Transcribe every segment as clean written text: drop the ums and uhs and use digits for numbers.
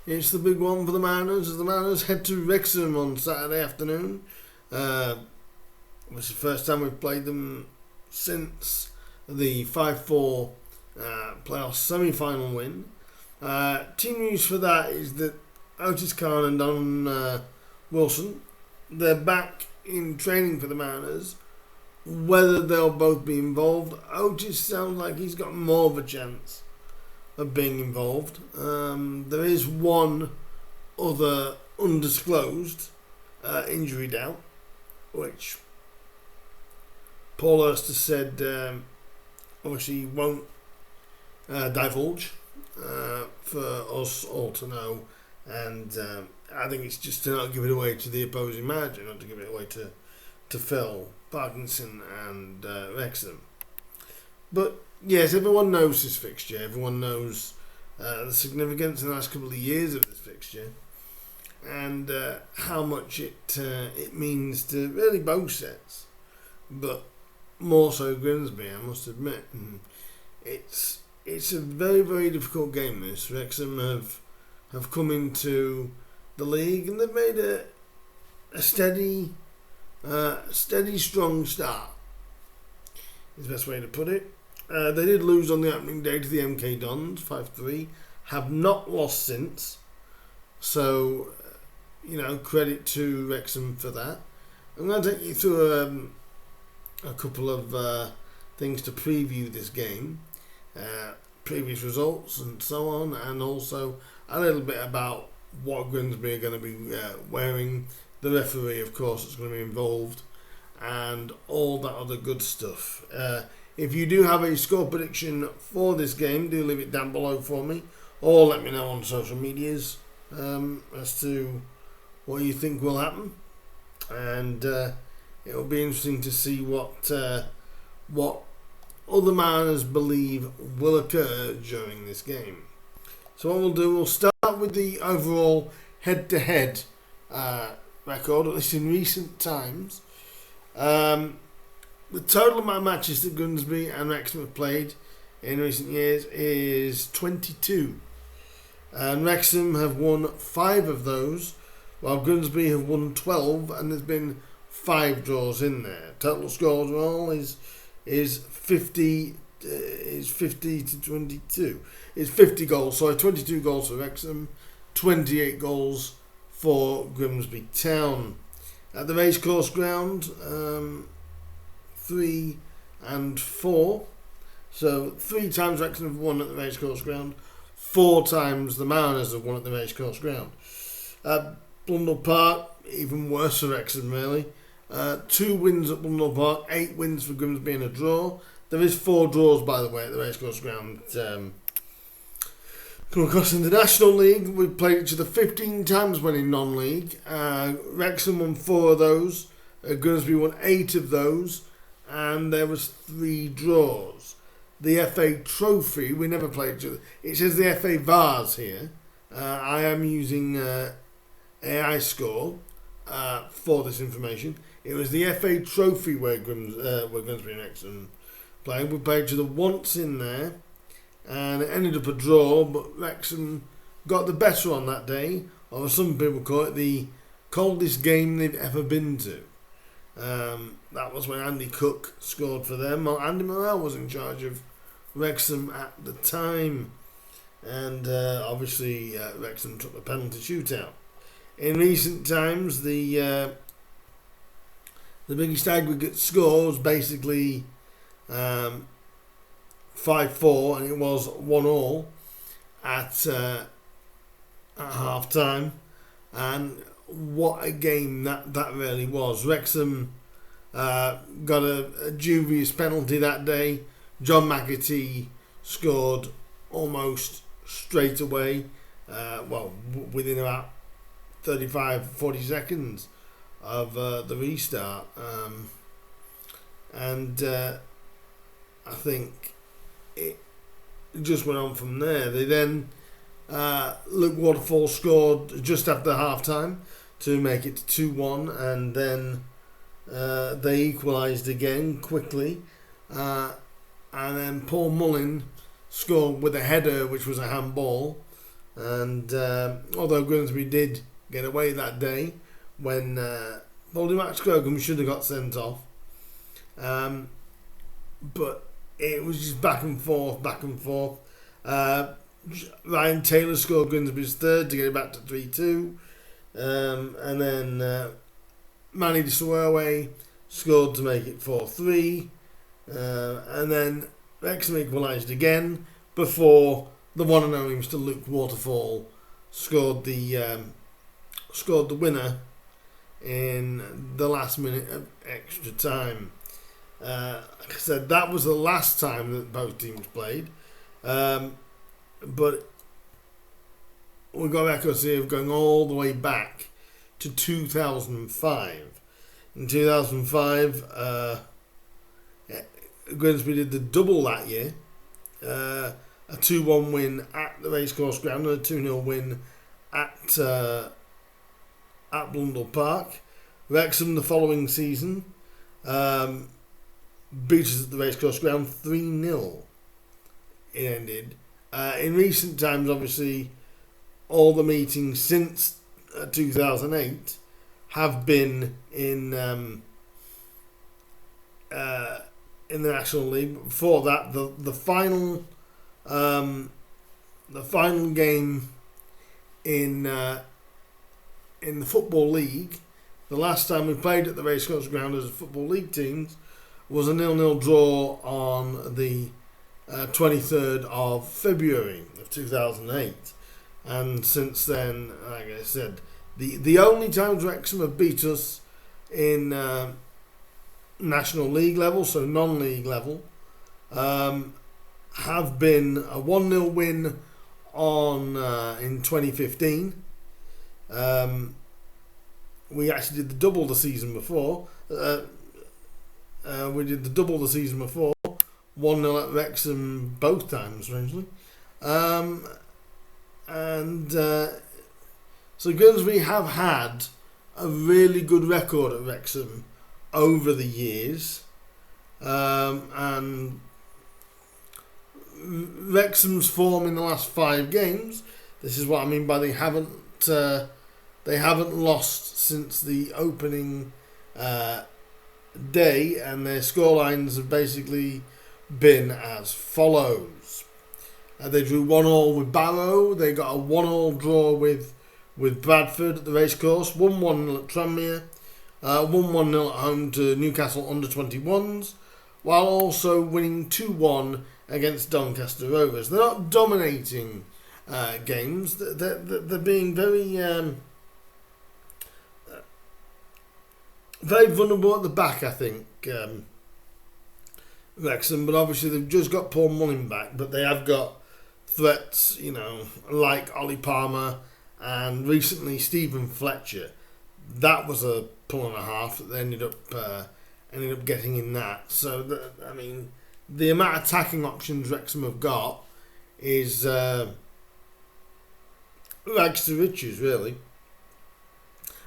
It's the big one for the Mariners as the Mariners head to Wrexham on Saturday afternoon. It's the first time we've played them since the 5-4 playoff semi-final win. Team news for that is that Otis Khan and Don Wilson, they're back in training for the Mariners. Whether they'll both be involved, Otis sounds like he's got more of a chance of being involved. There is one other undisclosed injury doubt, which Paul Hurst has said obviously won't divulge for us all to know, and I think it's just to not give it away to the opposing manager, not to give it away to Phil Parkinson and Wrexham. But yes, everyone knows this fixture. Everyone knows the significance in the last couple of years of this fixture, and how much it means to really both sets, but more so Grimsby, I must admit. And it's a very, very difficult game. This Wrexham have come into the league and they've made a steady, strong start. Is the best way to put it. They did lose on the opening day to the MK Dons 5-3. Have not lost since. So, credit to Wrexham for that. I'm going to take you through a couple of things to preview this game. Previous results and so on. And also a little bit about what Grimsby are going to be wearing. The referee, of course, is going to be involved. And all that other good stuff. If you do have a score prediction for this game, do leave it down below for me, or let me know on social medias as to what you think will happen, and it will be interesting to see what other Mariners believe will occur during this game. So what we'll start with the overall head-to-head record, at least in recent times. The total amount of matches that Grimsby and Wrexham have played in recent years is 22. And Wrexham have won 5 of those, while Grimsby have won 12, and there's been 5 draws in there. Total score overall is 50 to 22. It's 50 goals, sorry, 22 goals for Wrexham, 28 goals for Grimsby Town. At the racecourse ground, 3 and 4. So 3 times Wrexham have won at the racecourse ground. 4 times the Mariners have won at the racecourse ground. At Blundell Park, even worse for Wrexham really. 2 wins at Blundell Park, 8 wins for Grimsby and a draw. There is 4 draws, by the way, at the racecourse ground. Come across in the National League, we've played each other 15 times when in non-league. Wrexham won 4 of those. Grimsby won 8 of those. And there was 3 draws. The FA Trophy, we never played each other. It says the FA Vars here. I am using AI Score for this information. It was the FA Trophy where Grimsby and Wrexham played. We played each other once in there, and it ended up a draw, but Wrexham got the better on that day, or some people call it the coldest game they've ever been to. That was when Andy Cook scored for them. Well, Andy Morrell was in charge of Wrexham at the time, and obviously Wrexham took the penalty shootout. In recent times, the biggest aggregate score was basically 5-4, and it was 1-1 at half time. And what a game that really was. Wrexham got a dubious penalty that day. John McAtee scored almost straight away, within about 35-40 seconds of the restart. And I think it just went on from there. They then, Luke Waterfall scored just after half-time to make it 2-1, and then they equalised again quickly. And then Paul Mullin scored with a header, which was a handball, And although Grimsby did get away that day when Baldy Max Croghan should have got sent off, but it was just back and forth, back and forth. Ryan Taylor scored Grimsby's third to get it back to 3-2, and then Manny Desawawe scored to make it 4-3, and then Wrexham equalised again before the one and only Mr. Luke Waterfall scored the winner in the last minute of extra time. Like I said, that was the last time that both teams played, but we've got records here of going all the way back to 2005. In 2005, Grimsby did the double that year, a 2-1 win at the Racecourse Ground and a 2-0 win at Blundell Park. Wrexham the following season beat us at the Racecourse Ground 3-0. It ended. In recent times, obviously, all the meetings since 2008 have been in the National League. Before that, the final game in the Football League, the last time we played at the Racecourse Ground as a Football League teams, was a 0-0 draw on the 23rd of February of 2008. And since then, like I said, the only times Wrexham have beat us in National League level, so non-league level, have been a 1-0 win on in 2015. We actually did the double the season before. 1-0 at Wrexham both times, strangely. So Grimsby have had a really good record at Wrexham over the years, and Wrexham's form in the last 5 games. This is what I mean by they haven't lost since the opening day, and their scorelines have basically been as follows. They drew 1-1 with Barrow. They got a 1-1 draw with Bradford at the Racecourse. 1-1 at Tranmere. 1-1 at home to Newcastle under-21s, while also winning 2-1 against Doncaster Rovers. They're not dominating games. They're being very very vulnerable at the back, I think, Wrexham. But obviously they've just got Paul Mullin back, but they have got threats, like Ollie Palmer and recently Stephen Fletcher. That was a pull and a half that they ended up getting in that. So the amount of attacking options Wrexham have got is rags to riches, really.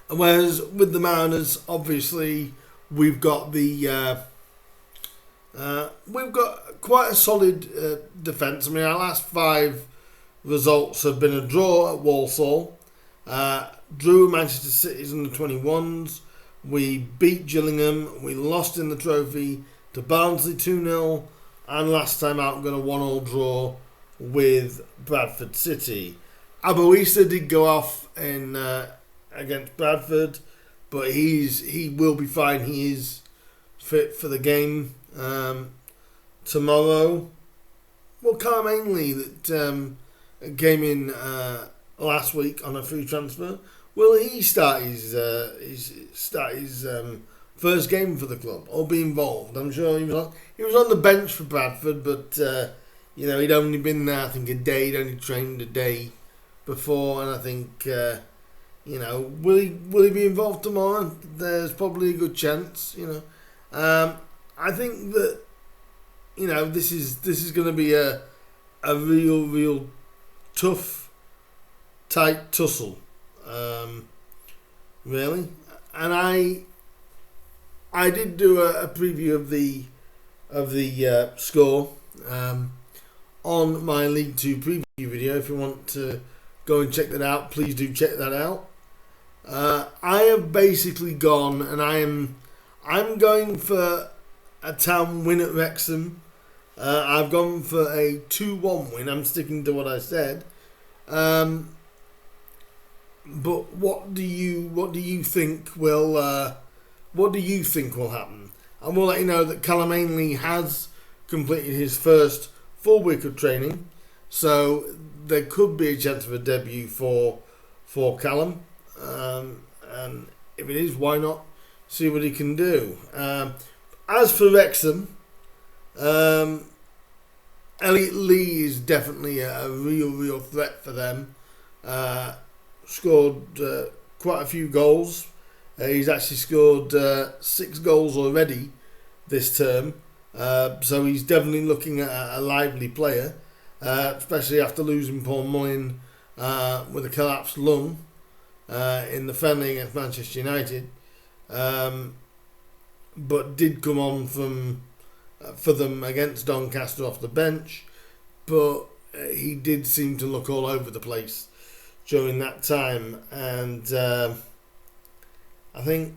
Whereas with the Mariners, obviously we've got quite a solid defence. Our last 5 results have been a draw at Walsall, drew Manchester City's under-21s, we beat Gillingham, we lost in the trophy to Barnsley 2-0, and last time out got a 1-1 draw with Bradford City. Aboisa did go off in against Bradford, but he will be fine. He is fit for the game tomorrow. Well, Carl Ainley that came in last week on a free transfer. Will he start his first game for the club or be involved? I'm sure he was on the bench for Bradford, but he'd only been there, I think, a day. He'd only trained a day before, and I think will he be involved tomorrow? There's probably a good chance. I think that this is going to be a real tough, tight tussle, really. And I did do a preview of the score on my League Two preview video. If you want to go and check that out, please do check that out. I have basically gone, and I'm going for a Town win at Wrexham. I've gone for a 2-1 win. I'm sticking to what I said. But what do you think will happen? I will let you know that Callum Ainley has completed his first full week of training, so there could be a chance of a debut for Callum. And if it is, why not see what he can do? As for Wrexham, Elliot Lee is definitely a real threat for them. Scored quite a few goals. He's actually scored 6 goals already this term. So he's definitely looking at a lively player, especially after losing Paul Mullin with a collapsed lung in the friendly against Manchester United. But did come on for them against Doncaster off the bench. But he did seem to look all over the place during that time. And I think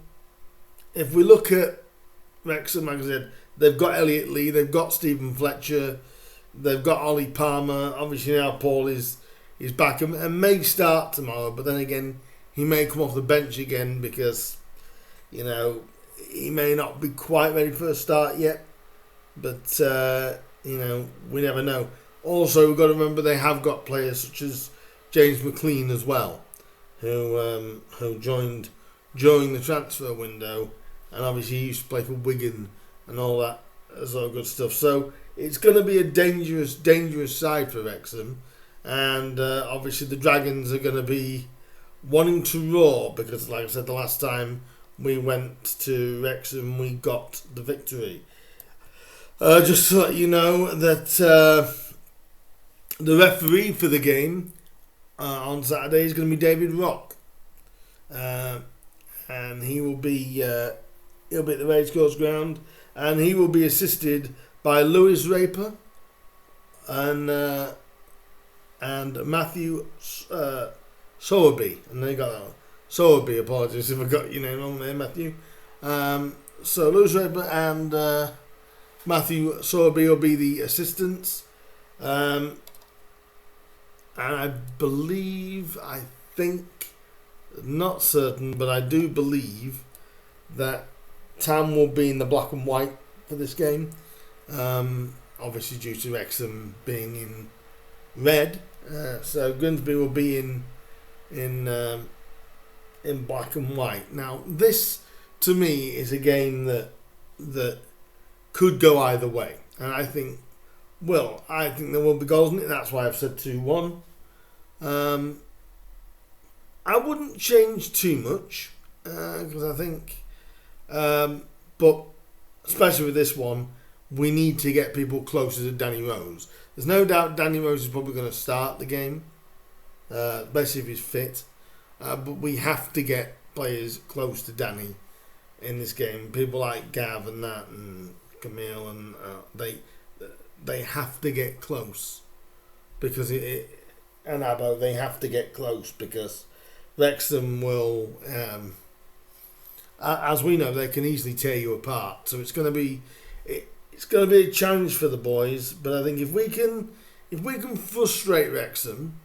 if we look at Wrexham, like I said, they've got Elliot Lee, they've got Stephen Fletcher, they've got Ollie Palmer. Obviously now Paul is back and may start tomorrow, but then again he may come off the bench again because, you know, he may not be quite ready for a start yet. But, you know, we never know. Also, we've got to remember they have got players such as James McLean as well, who joined during the transfer window, and obviously he used to play for Wigan and all that sort of good stuff. So it's going to be a dangerous side for Wrexham, and obviously the Dragons are going to be wanting to roar because, like I said, the last time we went to Wrexham, we got the victory. Just to let you know that the referee for the game on Saturday is going to be David Rock, and he will be he'll be at the Racecourse Ground, and he will be assisted by Lewis Raper and Matthew Sowerby, and they got that one. Sowerby, apologies if I got your name wrong there, Matthew. So Lewis Raper and Matthew Sowerby will be the assistants. And I think, not certain, but I do believe that Tam will be in the black and white for this game. Obviously due to Wrexham being in red. So Grimsby will be in black and white. Now this, to me, is a game that could go either way, and I think there will be goals in it. That's why I've said 2-1. I wouldn't change too much because I think, but especially with this one, we need to get people closer to Danny Rose. There's no doubt Danny Rose is probably going to start the game, especially if he's fit. But we have to get players close to Danny in this game. People like Gav and that and Camille, and they have to get close because and Abbo, they have to get close because Wrexham will, as we know, they can easily tear you apart. So it's going to be a challenge for the boys. But I think if we can frustrate Wrexham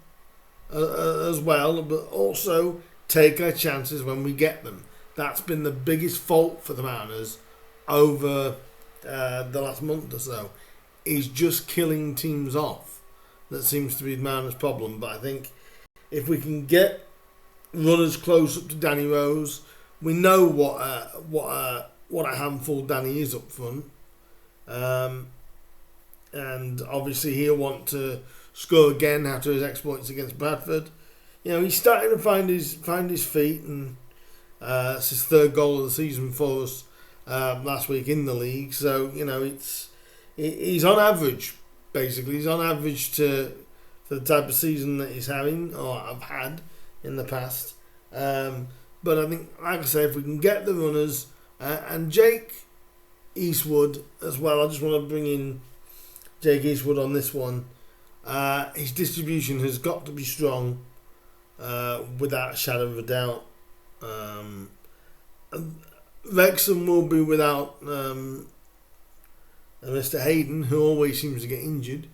as well, but also take our chances when we get them. That's been the biggest fault for the Mariners over the last month or so, is just killing teams off. That seems to be the Mariners' problem. But I think if we can get runners close up to Danny Rose, we know what a handful Danny is up front, and obviously he'll want to score again after his exploits against Bradford. You know, he's starting to find his feet, and it's his 3rd goal of the season for us last week in the league. So, you know, he's on average, basically. He's on average for the type of season that he's having, or I've had in the past. But I think, like I say, if we can get the runners, and Jake Eastwood as well, I just want to bring in Jake Eastwood on this one. His distribution has got to be strong. without a shadow of a doubt. Wrexham will be without Mr. Hayden, who always seems to get injured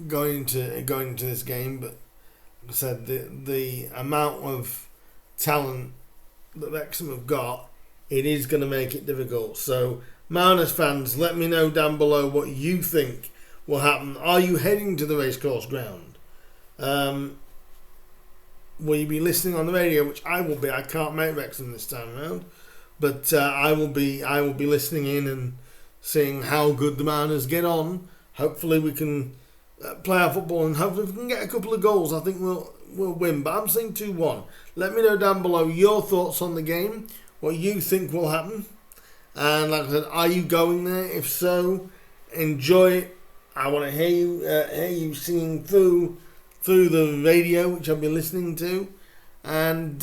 going into this game. But like I said, the amount of talent that Wrexham have got, it is going to make it difficult. So, Mariners fans, let me know down below what you think will happen. Are you heading to the racecourse ground? Will you be listening on the radio? Which I will be. I can't make Wrexham this time around, but I will be listening in and seeing how good the Mariners get on. Hopefully we can play our football, and hopefully if we can get a couple of goals, I think we'll win. But I'm saying 2-1. Let me know down below your thoughts on the game, what you think will happen, and like I said, are you going there? If so, enjoy it. I want to hear you singing through the radio, which I'll be listening to. And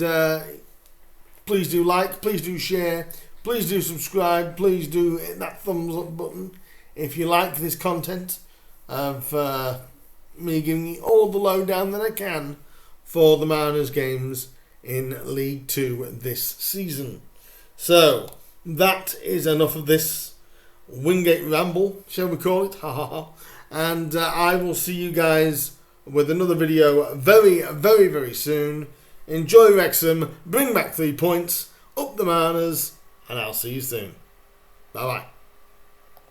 please do like, please do share, please do subscribe, please do hit that thumbs up button if you like this content of me giving you all the lowdown that I can for the Mariners games in League 2 this season. So that is enough of this Wingate ramble, shall we call it? Ha ha ha. And I will see you guys with another video very, very, very soon. Enjoy Wrexham, bring back 3 points, up the Mariners, and I'll see you soon. Bye bye.